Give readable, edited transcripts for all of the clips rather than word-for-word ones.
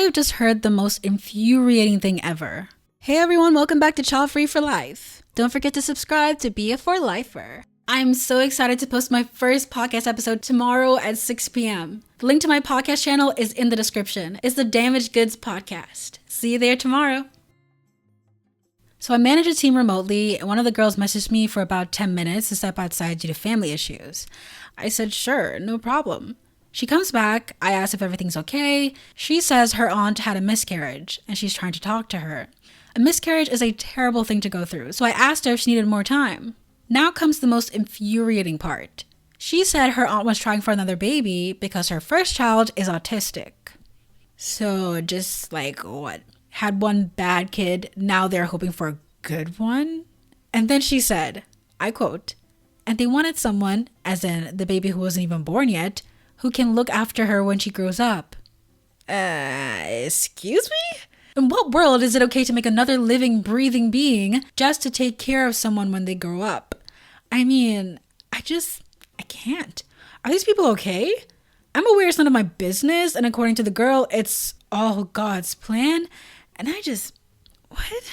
have just heard the most infuriating thing ever. Hey everyone, welcome back to Childfree for Life. Don't forget to subscribe to be a for lifer. I'm so excited to post my first podcast episode tomorrow at 6 p.m. The link to my podcast channel is in the description. It's the Damaged Goods Podcast. See you there tomorrow. So I manage a team remotely, and one of the girls messaged me for about 10 minutes to step outside due to family issues. I said, sure, no problem. She comes back, I ask if everything's okay. She says her aunt had a miscarriage, and she's trying to talk to her. A miscarriage is a terrible thing to go through, so I asked her if she needed more time. Now comes the most infuriating part. She said her aunt was trying for another baby because her first child is autistic. So just like what? Had one bad kid, now they're hoping for a good one? And then she said, I quote, and they wanted someone, as in the baby who wasn't even born yet, who can look after her when she grows up. Excuse me? In what world is it okay to make another living, breathing being just to take care of someone when they grow up? I mean, I can't. Are these people okay? I'm aware it's none of my business, and according to the girl, it's all God's plan. And what?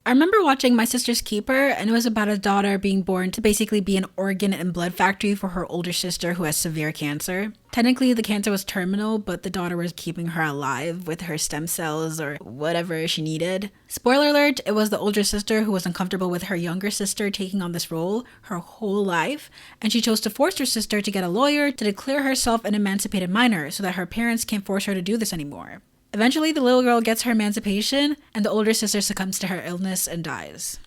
I remember watching My Sister's Keeper, and it was about a daughter being born to basically be an organ and blood factory for her older sister who has severe cancer. Technically, the cancer was terminal, but the daughter was keeping her alive with her stem cells or whatever she needed. Spoiler alert, it was the older sister who was uncomfortable with her younger sister taking on this role her whole life, and she chose to force her sister to get a lawyer to declare herself an emancipated minor so that her parents can't force her to do this anymore. Eventually, the little girl gets her emancipation, and the older sister succumbs to her illness and dies.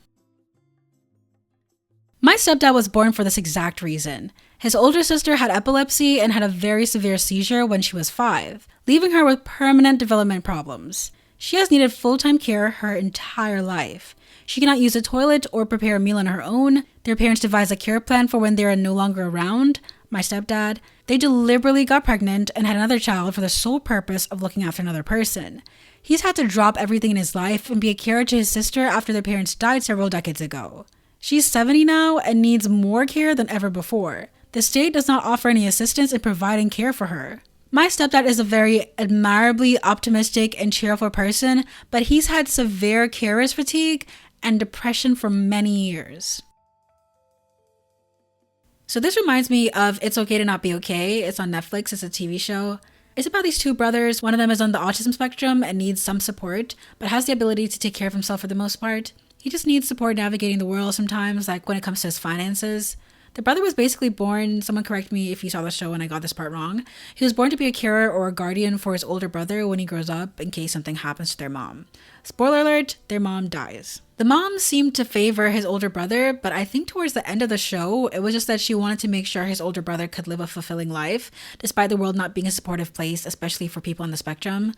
My stepdad was born for this exact reason. His older sister had epilepsy and had a very severe seizure when she was 5, leaving her with permanent development problems. She has needed full-time care her entire life. She cannot use a toilet or prepare a meal on her own. Their parents devised a care plan for when they are no longer around. My stepdad, they deliberately got pregnant and had another child for the sole purpose of looking after another person. He's had to drop everything in his life and be a carer to his sister after their parents died several decades ago. She's 70 now and needs more care than ever before. The state does not offer any assistance in providing care for her. My stepdad is a very admirably optimistic and cheerful person, but he's had severe carer's fatigue and depression for many years. So this reminds me of It's Okay to Not Be Okay. It's on Netflix. It's a TV show. It's about these two brothers. One of them is on the autism spectrum and needs some support, but has the ability to take care of himself for the most part. He just needs support navigating the world sometimes, like when it comes to his finances. The brother was basically born, someone correct me if you saw the show and I got this part wrong. He was born to be a carer or a guardian for his older brother when he grows up in case something happens to their mom. Spoiler alert, their mom dies. The mom seemed to favor his older brother, but I think towards the end of the show, it was just that she wanted to make sure his older brother could live a fulfilling life, despite the world not being a supportive place, especially for people on the spectrum.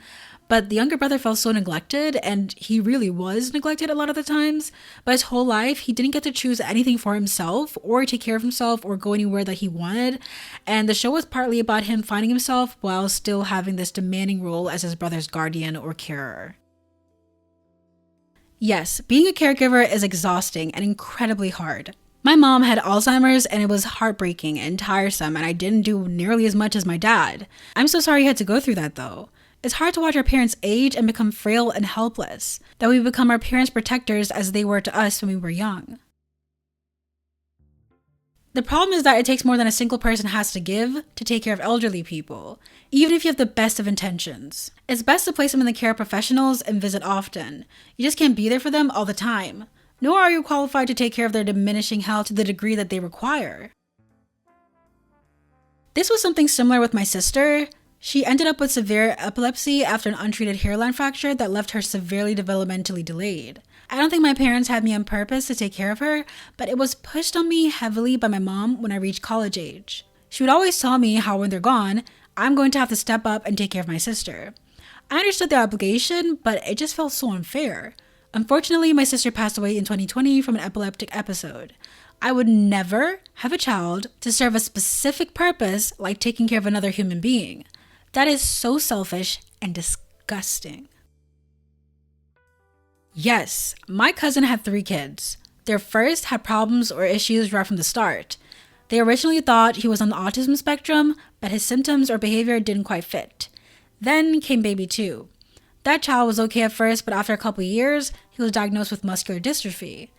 But the younger brother felt so neglected, and he really was neglected a lot of the times. But his whole life, he didn't get to choose anything for himself, or take care of himself, or go anywhere that he wanted. And the show was partly about him finding himself while still having this demanding role as his brother's guardian or carer. Yes, being a caregiver is exhausting and incredibly hard. My mom had Alzheimer's and it was heartbreaking and tiresome, and I didn't do nearly as much as my dad. I'm so sorry you had to go through that though. It's hard to watch our parents age and become frail and helpless, that we become our parents' protectors as they were to us when we were young. The problem is that it takes more than a single person has to give to take care of elderly people, even if you have the best of intentions. It's best to place them in the care of professionals and visit often. You just can't be there for them all the time, nor are you qualified to take care of their diminishing health to the degree that they require. This was something similar with my sister. She ended up with severe epilepsy after an untreated hairline fracture that left her severely developmentally delayed. I don't think my parents had me on purpose to take care of her, but it was pushed on me heavily by my mom when I reached college age. She would always tell me how when they're gone, I'm going to have to step up and take care of my sister. I understood the obligation, but it just felt so unfair. Unfortunately, my sister passed away in 2020 from an epileptic episode. I would never have a child to serve a specific purpose like taking care of another human being. That is so selfish and disgusting. Yes, my cousin had 3 kids. Their first had problems or issues right from the start. They originally thought he was on the autism spectrum, but his symptoms or behavior didn't quite fit. Then came baby 2. That child was okay at first, but after a couple years, he was diagnosed with muscular dystrophy.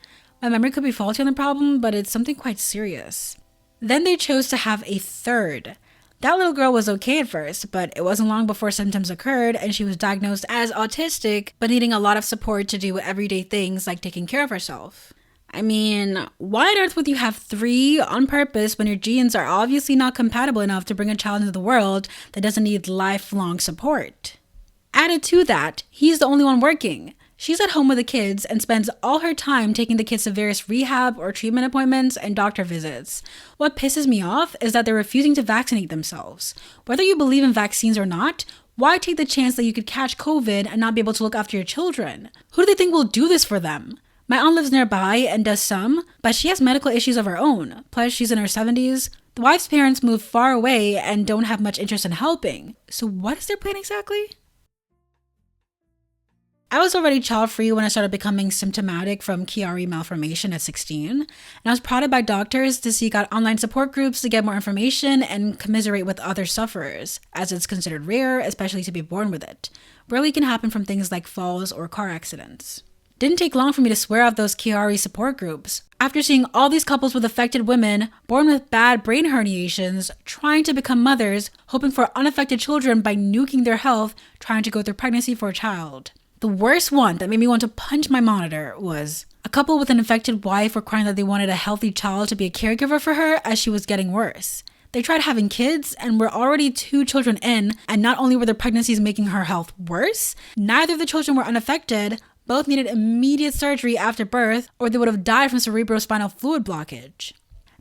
My memory could be faulty on the problem, but it's something quite serious. Then they chose to have a 3rd. That little girl was okay at first, but it wasn't long before symptoms occurred and she was diagnosed as autistic, but needing a lot of support to do everyday things like taking care of herself. I mean, why on earth would you have 3 on purpose when your genes are obviously not compatible enough to bring a child into the world that doesn't need lifelong support? Added to that, he's the only one working. She's at home with the kids and spends all her time taking the kids to various rehab or treatment appointments and doctor visits. What pisses me off is that they're refusing to vaccinate themselves. Whether you believe in vaccines or not, why take the chance that you could catch COVID and not be able to look after your children? Who do they think will do this for them? My aunt lives nearby and does some, but she has medical issues of her own. Plus, she's in her 70s. The wife's parents moved far away and don't have much interest in helping. So what is their plan exactly? I was already child-free when I started becoming symptomatic from Chiari malformation at 16, and I was prodded by doctors to seek out online support groups to get more information and commiserate with other sufferers, as it's considered rare, especially to be born with it. Rarely can happen from things like falls or car accidents. Didn't take long for me to swear out those Chiari support groups. After seeing all these couples with affected women, born with bad brain herniations, trying to become mothers, hoping for unaffected children by nuking their health, trying to go through pregnancy for a child. The worst one that made me want to punch my monitor was a couple with an infected wife were crying that they wanted a healthy child to be a caregiver for her as she was getting worse. They tried having kids and were already 2 children in, and not only were their pregnancies making her health worse, neither of the children were unaffected. Both needed immediate surgery after birth or they would have died from cerebrospinal fluid blockage.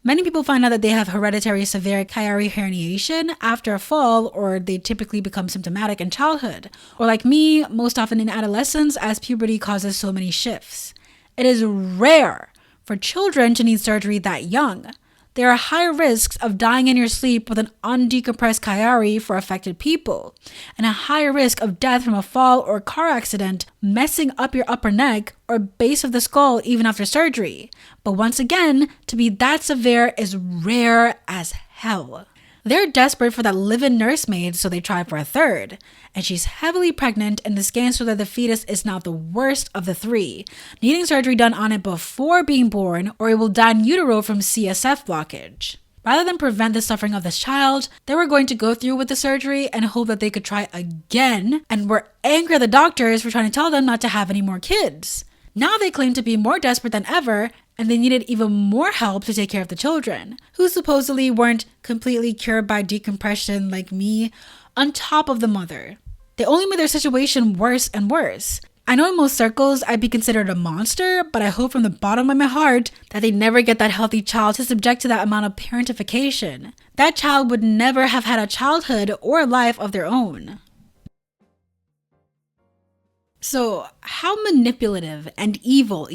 Many people find out that they have hereditary severe Chiari herniation after a fall, or they typically become symptomatic in childhood, or like me, most often in adolescence as puberty causes so many shifts. It is rare for children to need surgery that young. There are higher risks of dying in your sleep with an undecompressed Chiari for affected people, and a higher risk of death from a fall or car accident messing up your upper neck or base of the skull even after surgery. But once again, to be that severe is rare as hell. They're desperate for that live-in nursemaid, so they try for a 3rd. And she's heavily pregnant, and the scans show that the fetus is now the worst of the 3, needing surgery done on it before being born, or it will die in utero from CSF blockage. Rather than prevent the suffering of this child, they were going to go through with the surgery and hope that they could try again, and were angry at the doctors for trying to tell them not to have any more kids. Now they claim to be more desperate than ever, and they needed even more help to take care of the children, who supposedly weren't completely cured by decompression like me, on top of the mother. They only made their situation worse and worse. I know in most circles I'd be considered a monster, but I hope from the bottom of my heart that they never get that healthy child to subject to that amount of parentification. That child would never have had a childhood or a life of their own. So, how manipulative and evil,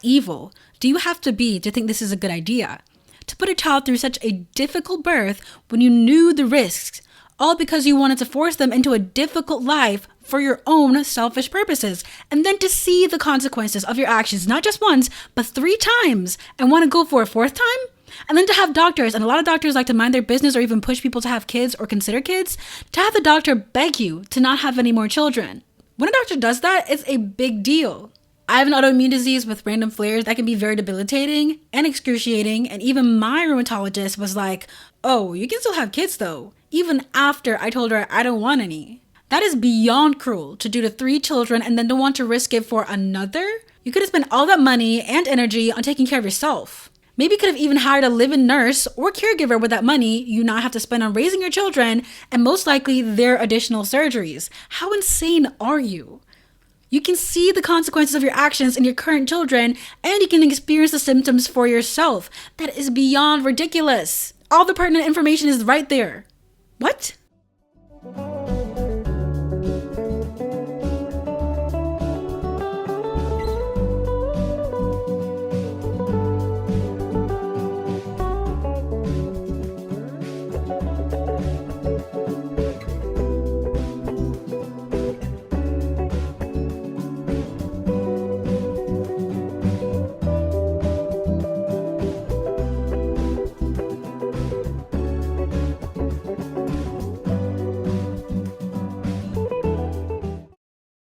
evil, do you have to be to think this is a good idea? To put a child through such a difficult birth when you knew the risks, all because you wanted to force them into a difficult life for your own selfish purposes, and then to see the consequences of your actions, not just once, but 3 times, and want to go for a 4th time? And then to have doctors, and a lot of doctors like to mind their business or even push people to have kids or consider kids, to have the doctor beg you to not have any more children. When a doctor does that, it's a big deal. I have an autoimmune disease with random flares that can be very debilitating and excruciating, and even my rheumatologist was like, oh, you can still have kids though, even after I told her I don't want any. That is beyond cruel to do to 3 children and then don't want to risk it for another. You could have spent all that money and energy on taking care of yourself. Maybe you could have even hired a live-in nurse or caregiver with that money you not have to spend on raising your children and most likely their additional surgeries. How insane are you? You can see the consequences of your actions in your current children, and you can experience the symptoms for yourself. That is beyond ridiculous. All the pertinent information is right there. What?